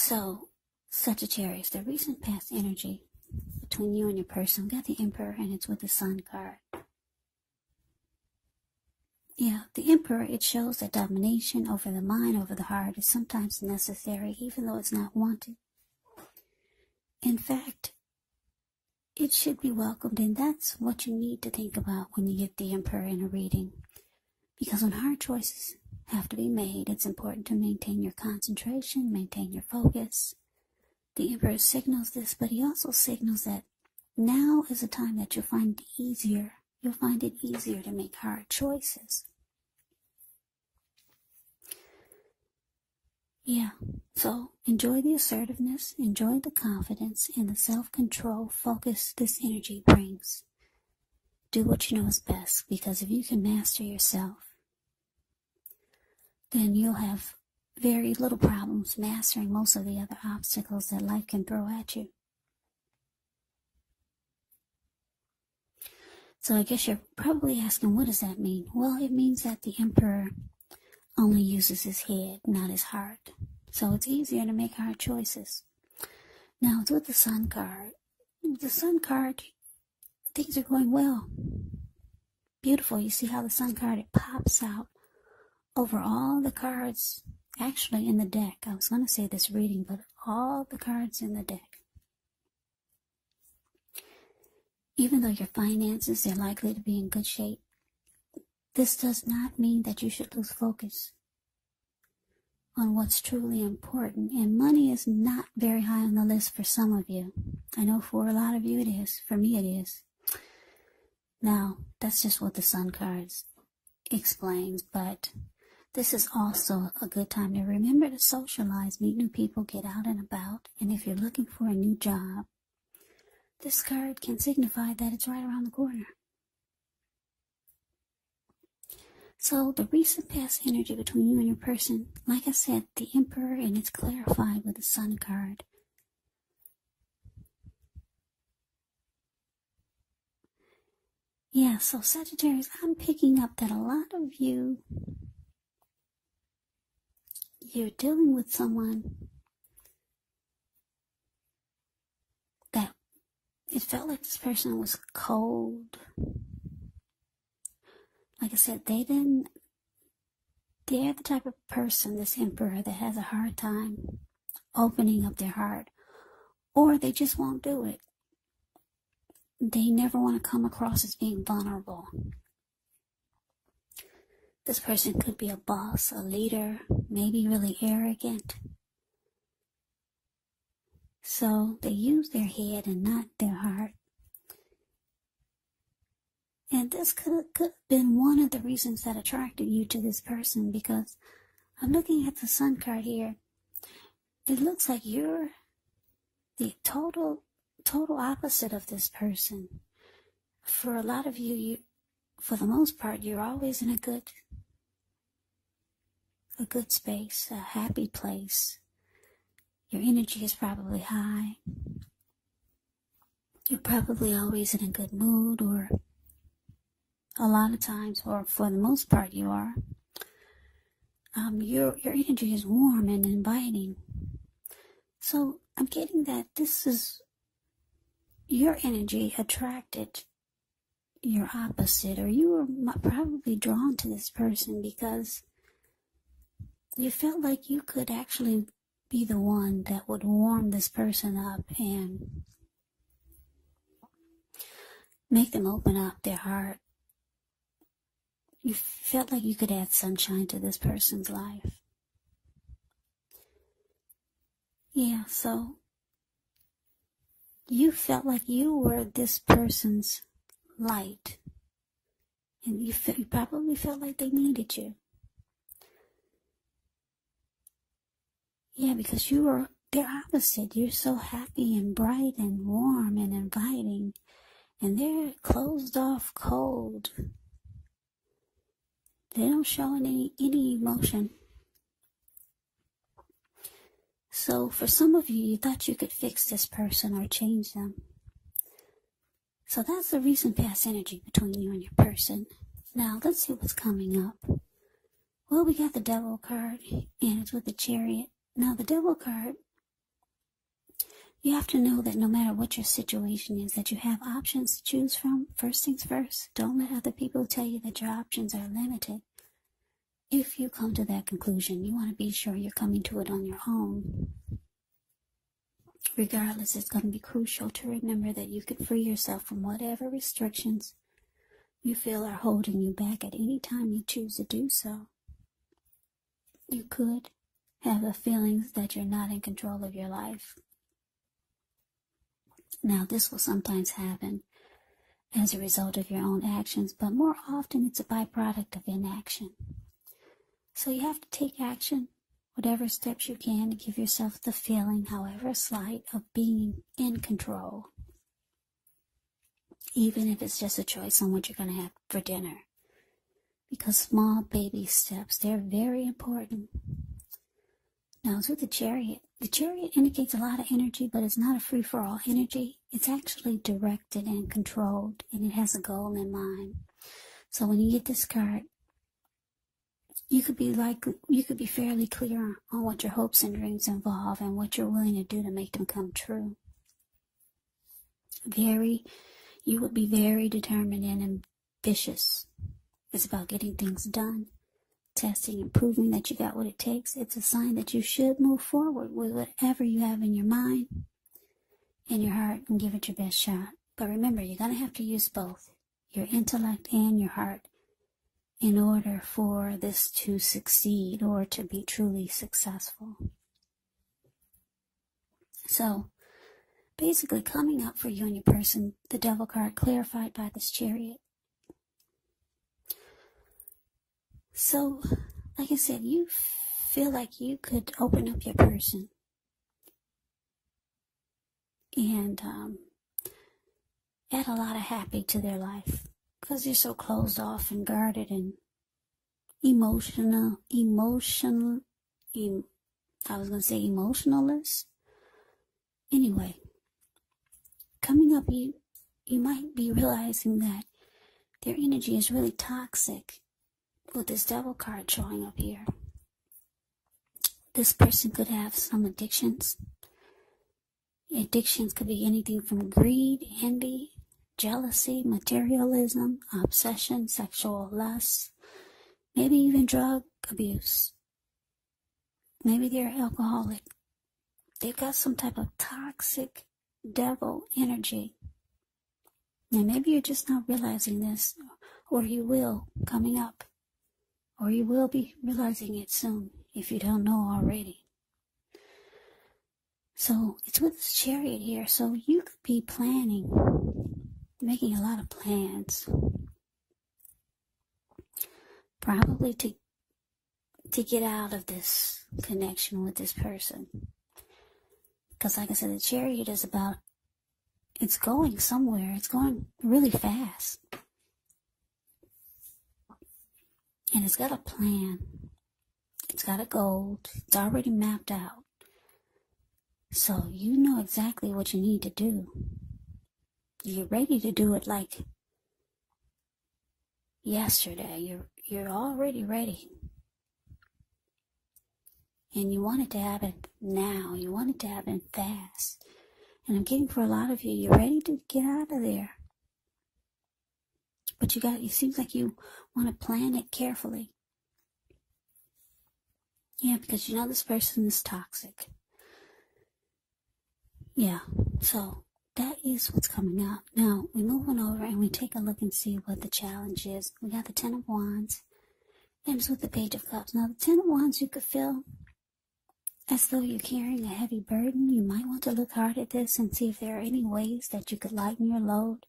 So, Sagittarius, the recent past energy between you and your person. We got the Emperor, and it's with the Sun card. Yeah, the Emperor, it shows that domination over the mind, over the heart, is sometimes necessary, even though it's not wanted. In fact, it should be welcomed, and that's what you need to think about when you get the Emperor in a reading. Because when hard choices have to be made, it's important to maintain your concentration, maintain your focus. The Emperor signals this, but he also signals that now is a time that you'll find it easier to make hard choices. Yeah, so enjoy the assertiveness, enjoy the confidence, and the self-control, focus this energy brings. Do what you know is best, because if you can master yourself, then you'll have very little problems mastering most of the other obstacles that life can throw at you. So I guess you're probably asking, what does that mean? Well, it means that the Emperor only uses his head, not his heart. So it's easier to make hard choices. Now, it's with the Sun card. With the Sun card, things are going well. Beautiful. You see how the Sun card, it pops out over all the cards actually in the deck. I was going to say this reading, but all the cards in the deck. Even though your finances, they're likely to be in good shape, this does not mean that you should lose focus on what's truly important. And money is not very high on the list for some of you. I know for a lot of you it is. For me it is. Now, that's just what the Sun cards explains, but this is also a good time to remember to socialize, meet new people, get out and about. And if you're looking for a new job, this card can signify that it's right around the corner. So the recent past energy between you and your person, like I said, the Emperor, and it's clarified with the Sun card. Yeah, so Sagittarius, I'm picking up that a lot of you, you're dealing with someone that it felt like this person was cold. Like I said, they're the type of person, this Emperor, that has a hard time opening up their heart, or they just won't do it. They never want to come across as being vulnerable. This person could be a boss, a leader, maybe really arrogant. So they use their head and not their heart. And this could have been one of the reasons that attracted you to this person, because I'm looking at the Sun card here. It looks like you're the total opposite of this person. For a lot of you, for the most part, you're always in a good space, a happy place. Your energy is probably high. You're probably always in a good mood, or a lot of times, or for the most part you are. Your energy is warm and inviting. So I'm getting that this is your energy attracted your opposite, or you were probably drawn to this person because you felt like you could actually be the one that would warm this person up and make them open up their heart. You felt like you could add sunshine to this person's life. Yeah, so you felt like you were this person's light. And you probably felt like they needed you. Yeah, because you were their opposite. You're so happy and bright and warm and inviting. And they're closed off, cold. They don't show any emotion. So for some of you, you thought you could fix this person or change them. So that's the recent past energy between you and your person. Now, let's see what's coming up. Well, we got the Devil card, and it's with the Chariot. Now, the Devil card, You have to know that no matter what your situation is, that you have options to choose from. First things first, don't let other people tell you that your options are limited. If you come to that conclusion, you want to be sure you're coming to it on your own. Regardless, it's going to be crucial to remember that you can free yourself from whatever restrictions you feel are holding you back at any time you choose to do so. You could have the feelings that you're not in control of your life. Now, this will sometimes happen as a result of your own actions, but more often it's a byproduct of inaction. So you have to take action, whatever steps you can, to give yourself the feeling, however slight, of being in control. Even if it's just a choice on what you're going to have for dinner. Because small baby steps, they're very important. Now, it's with the Chariot. The Chariot indicates a lot of energy, but it's not a free-for-all energy. It's actually directed and controlled, and it has a goal in mind. So when you get this card, you could be fairly clear on what your hopes and dreams involve and what you're willing to do to make them come true. You would be very determined and ambitious. It's about getting things done, testing and proving that you got what it takes. It's a sign that you should move forward with whatever you have in your mind and your heart and give it your best shot. But remember, you're going to have to use both, your intellect and your heart, in order for this to succeed or to be truly successful. So, basically coming up for you and your person, the Devil card clarified by this Chariot. So, like I said, you feel like you could open up your person and add a lot of happy to their life because you're so closed off and guarded and emotionalist. Anyway, coming up, you might be realizing that their energy is really toxic with this Devil card showing up here. This person could have some addictions. Addictions could be anything from greed, envy, jealousy, materialism, obsession, sexual lust, maybe even drug abuse. Maybe they're alcoholic. They've got some type of toxic devil energy. And maybe you're just not realizing this, or you will coming up. Or you will be realizing it soon if you don't know already. So it's with this Chariot here. So you could be planning, making a lot of plans. Probably to get out of this connection with this person. Because like I said, the Chariot is about, it's going somewhere. It's going really fast. And it's got a plan. It's got a goal. It's already mapped out. So you know exactly what you need to do. You're ready to do it like yesterday. You're already ready. And you want it to happen now. You want it to happen fast. And I'm getting for a lot of you, you're ready to get out of there. But it seems like you want to plan it carefully. Yeah, because you know this person is toxic. Yeah, so that is what's coming up. Now, we move on over and we take a look and see what the challenge is. We got the Ten of Wands. And it's with the Page of Cups. Now, the Ten of Wands, you could feel as though you're carrying a heavy burden. You might want to look hard at this and see if there are any ways that you could lighten your load.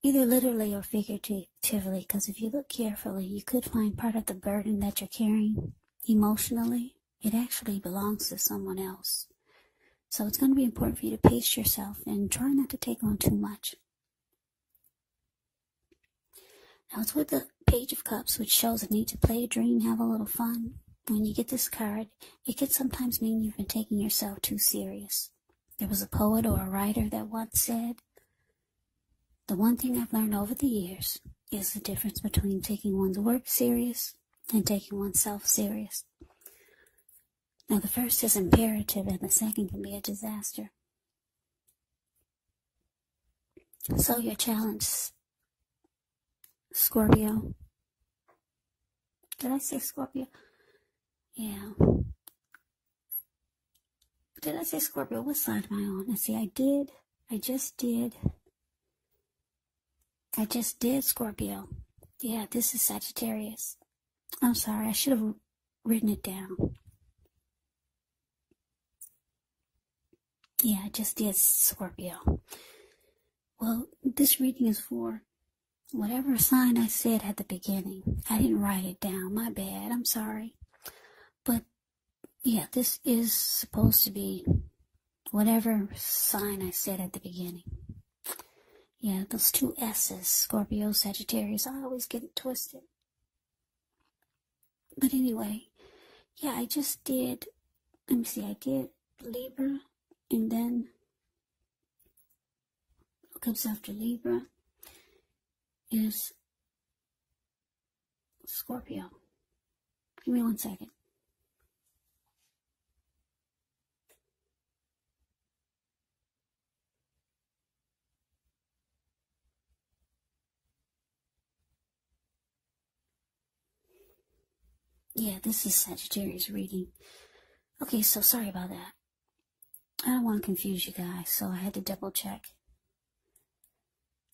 Either literally or figuratively, because if you look carefully, you could find part of the burden that you're carrying emotionally. It actually belongs to someone else. So it's going to be important for you to pace yourself and try not to take on too much. Now it's with the Page of Cups, which shows a need to play a dream, have a little fun. When you get this card, it could sometimes mean you've been taking yourself too serious. There was a poet or a writer that once said, "The one thing I've learned over the years is the difference between taking one's work serious and taking oneself serious." Now the first is imperative and the second can be a disaster. So your challenge, Scorpio. Did I say Scorpio? Yeah. Did I say Scorpio? What side am I on? Let's see, I just did Scorpio. Yeah, this is Sagittarius. I'm sorry, I should have written it down. Yeah, I just did Scorpio. Well, this reading is for whatever sign I said at the beginning. I didn't write it down. My bad. I'm sorry. But yeah, this is supposed to be whatever sign I said at the beginning. Yeah, those two S's, Scorpio, Sagittarius, I always get it twisted. But anyway, yeah, I just did, let me see, I did Libra, and then what comes after Libra is Scorpio. Give me 1 second. Yeah, this is Sagittarius reading. Okay, so sorry about that. I don't want to confuse you guys, so I had to double check.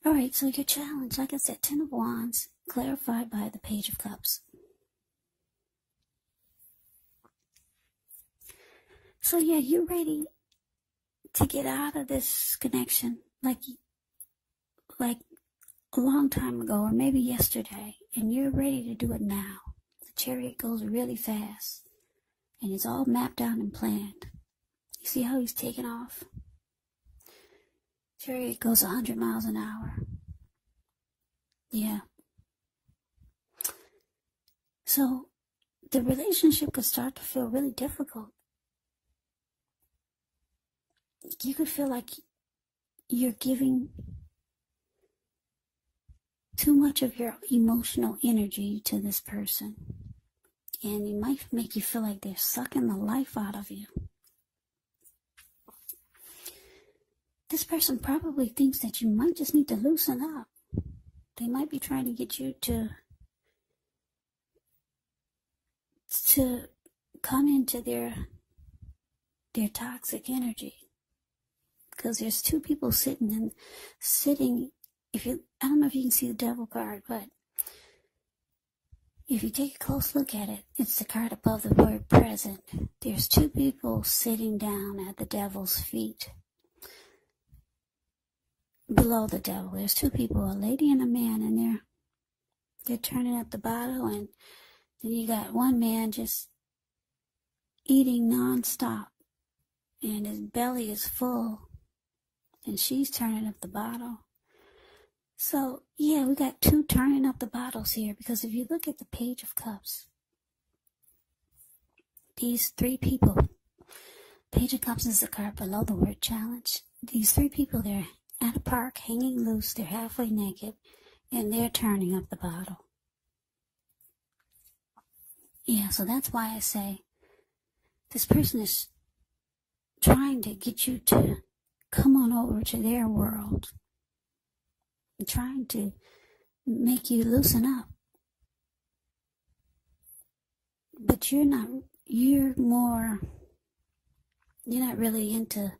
Alright, so your challenge, like I said, 10 of Wands, clarified by the Page of Cups. So yeah, you're ready to get out of this connection, like a long time ago, or maybe yesterday, and you're ready to do it now. The Chariot goes really fast, and it's all mapped out and planned. You see how he's taking off? Chariot goes 100 miles an hour. Yeah. So the relationship could start to feel really difficult. You could feel like you're giving too much of your emotional energy to this person. And it might make you feel like they're sucking the life out of you. This person probably thinks that you might just need to loosen up. They might be trying to get you to come into their toxic energy. Because there's two people sitting, I don't know if you can see the Devil card, but if you take a close look at it, it's the card above the word present. There's two people sitting down at the Devil's feet. Below the Devil, there's two people, a lady and a man, and they're turning up the bottle, and then you got one man just eating non-stop, and his belly is full, and she's turning up the bottle. So, yeah, we got two turning up the bottles here, because if you look at the Page of Cups, these three people, Page of Cups is the card below the word challenge. These three people, they're at a park, hanging loose, they're halfway naked, and they're turning up the bottle. Yeah, so that's why I say this person is trying to get you to come on over to their world, and trying to make you loosen up. But you're not really into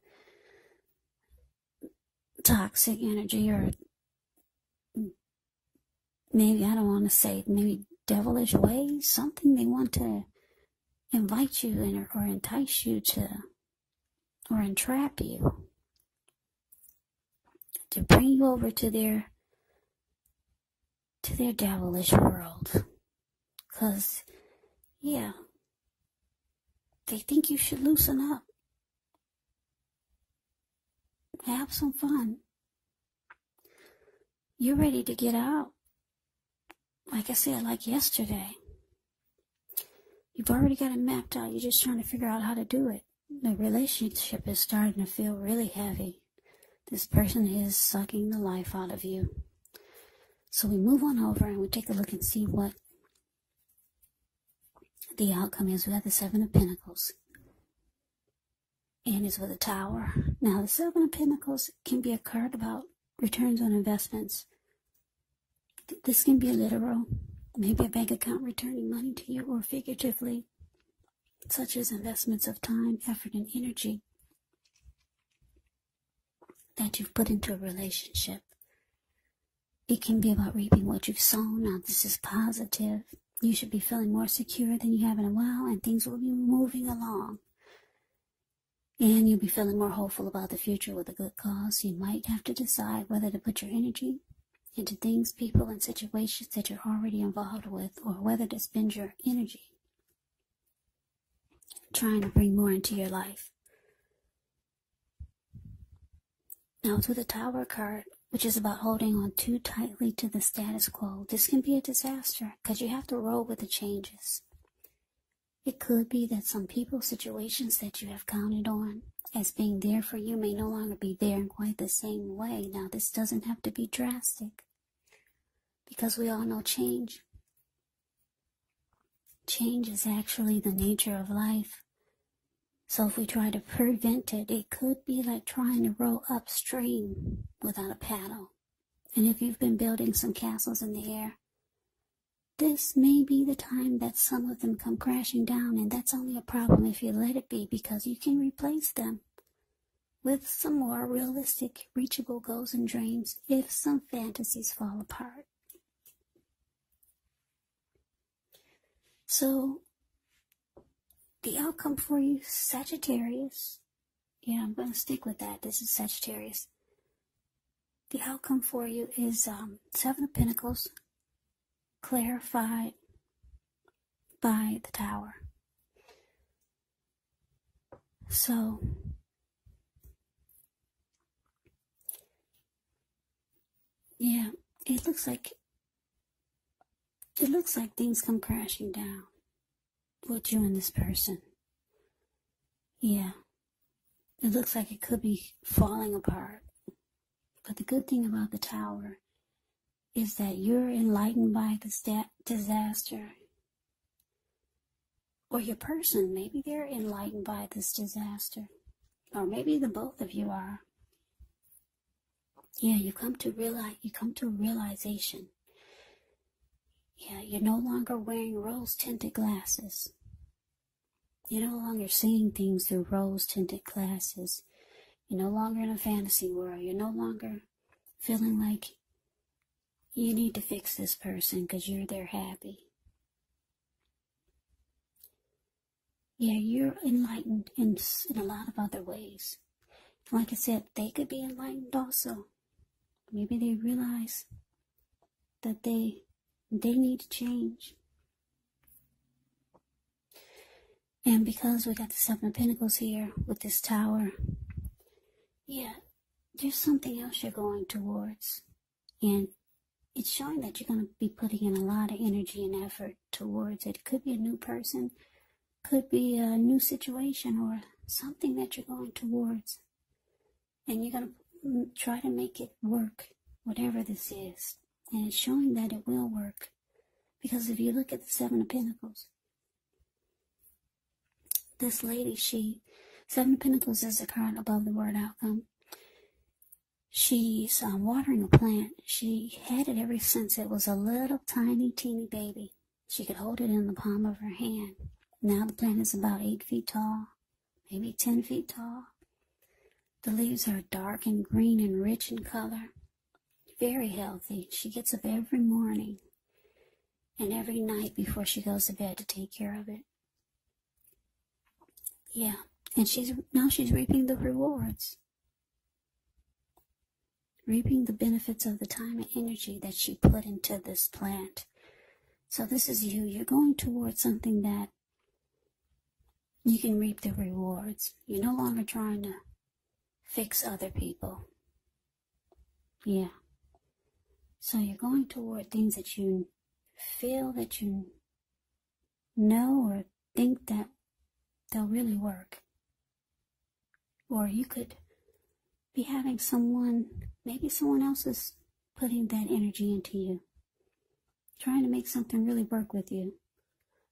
toxic energy, or maybe, I don't want to say, maybe devilish ways, something they want to invite you in, or entice you to, or entrap you, to bring you over to their devilish world. Because, yeah, they think you should loosen up. Have some fun. You're ready to get out. Like I said, like yesterday. You've already got it mapped out. You're just trying to figure out how to do it. The relationship is starting to feel really heavy. This person is sucking the life out of you. So we move on over and we take a look and see what the outcome is. We got the Seven of Pentacles. And it's with a Tower. Now, the Seven of Pentacles can be a card about returns on investments. This can be literal, maybe a bank account returning money to you, or figuratively, such as investments of time, effort, and energy that you've put into a relationship. It can be about reaping what you've sown. Now, this is positive. You should be feeling more secure than you have in a while, and things will be moving along. And you'll be feeling more hopeful about the future with a good cause. You might have to decide whether to put your energy into things, people, and situations that you're already involved with, or whether to spend your energy trying to bring more into your life. Now, it's with the Tower card, which is about holding on too tightly to the status quo. This can be a disaster because you have to roll with the changes. It could be that some people, situations that you have counted on as being there for you may no longer be there in quite the same way. Now, this doesn't have to be drastic because we all know change. Change is actually the nature of life. So if we try to prevent it, it could be like trying to row upstream without a paddle. And if you've been building some castles in the air, this may be the time that some of them come crashing down, and that's only a problem if you let it be, because you can replace them with some more realistic, reachable goals and dreams if some fantasies fall apart. So, the outcome for you, Sagittarius. Yeah, I'm going to stick with that. This is Sagittarius. The outcome for you is Seven of Pentacles, clarified by the Tower. So, yeah, it looks like things come crashing down with you and this person. Yeah, it looks like it could be falling apart. But the good thing about the Tower is that you're enlightened by this disaster. Or your person, maybe they're enlightened by this disaster. Or maybe the both of you are. Yeah, you come to a realization. Yeah, you're no longer wearing rose-tinted glasses. You're no longer seeing things through rose-tinted glasses. You're no longer in a fantasy world. You're no longer feeling like you need to fix this person because you're their happy. Yeah, you're enlightened in a lot of other ways. Like I said, they could be enlightened also. Maybe they realize that they need to change. And because we got the Seven of Pentacles here with this Tower, yeah, there's something else you're going towards. And it's showing that you're going to be putting in a lot of energy and effort towards it. It could be a new person, could be a new situation, or something that you're going towards. And you're going to try to make it work, whatever this is. And it's showing that it will work. Because if you look at the Seven of Pentacles, this lady, Seven of Pentacles is a card above the word outcome. She's watering a plant. She had it ever since it was a little tiny, teeny baby. She could hold it in the palm of her hand. Now the plant is about 8 feet tall, maybe 10 feet tall. The leaves are dark and green and rich in color. Very healthy. She gets up every morning and every night before she goes to bed to take care of it. Yeah, and now she's reaping the rewards. Reaping the benefits of the time and energy that she put into this plant. So this is you. You're going towards something that you can reap the rewards. You're no longer trying to fix other people. Yeah. So you're going toward things that you feel that you know or think that they'll really work. Or you could be having maybe someone else is putting that energy into you, trying to make something really work with you.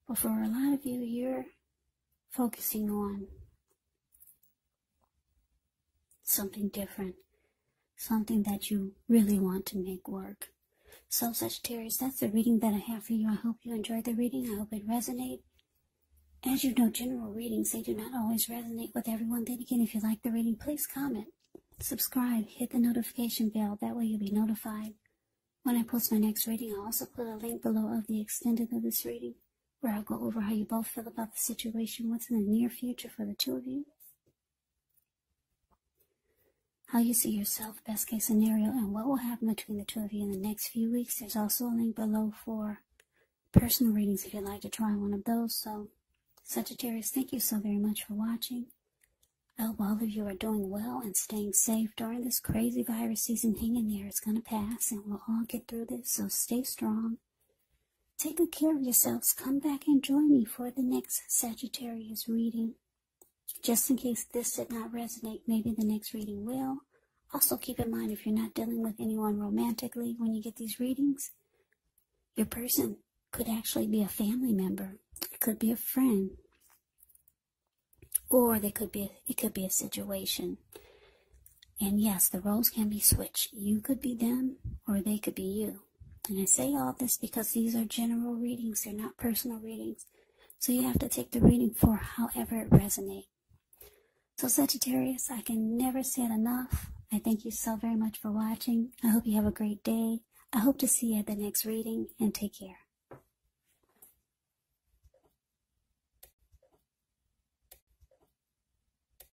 But for a lot of you, you're focusing on something different. something that you really want to make work. So Sagittarius, that's the reading that I have for you. I hope you enjoyed the reading. I hope it resonated. As you know, general readings, they do not always resonate with everyone. Then again, if you like the reading, please comment, subscribe, hit the notification bell. That way you'll be notified when I post my next reading. I'll also put a link below of the extended of this reading, where I'll go over how you both feel about the situation, what's in the near future for the two of you, how you see yourself, best case scenario, and what will happen between the two of you in the next few weeks. There's also a link below for personal readings if you'd like to try one of those. So Sagittarius, thank you so very much for watching. I hope all of you are doing well and staying safe during this crazy virus season. Hang in there. It's going to pass and we'll all get through this. So stay strong. Take good care of yourselves. Come back and join me for the next Sagittarius reading. Just in case this did not resonate, maybe the next reading will. Also keep in mind, if you're not dealing with anyone romantically when you get these readings, your person could actually be a family member. It could be a friend. Or it could be a situation. And yes, the roles can be switched. You could be them or they could be you. And I say all this because these are general readings. They're not personal readings. So you have to take the reading for however it resonates. So Sagittarius, I can never say it enough. I thank you so very much for watching. I hope you have a great day. I hope to see you at the next reading, and take care.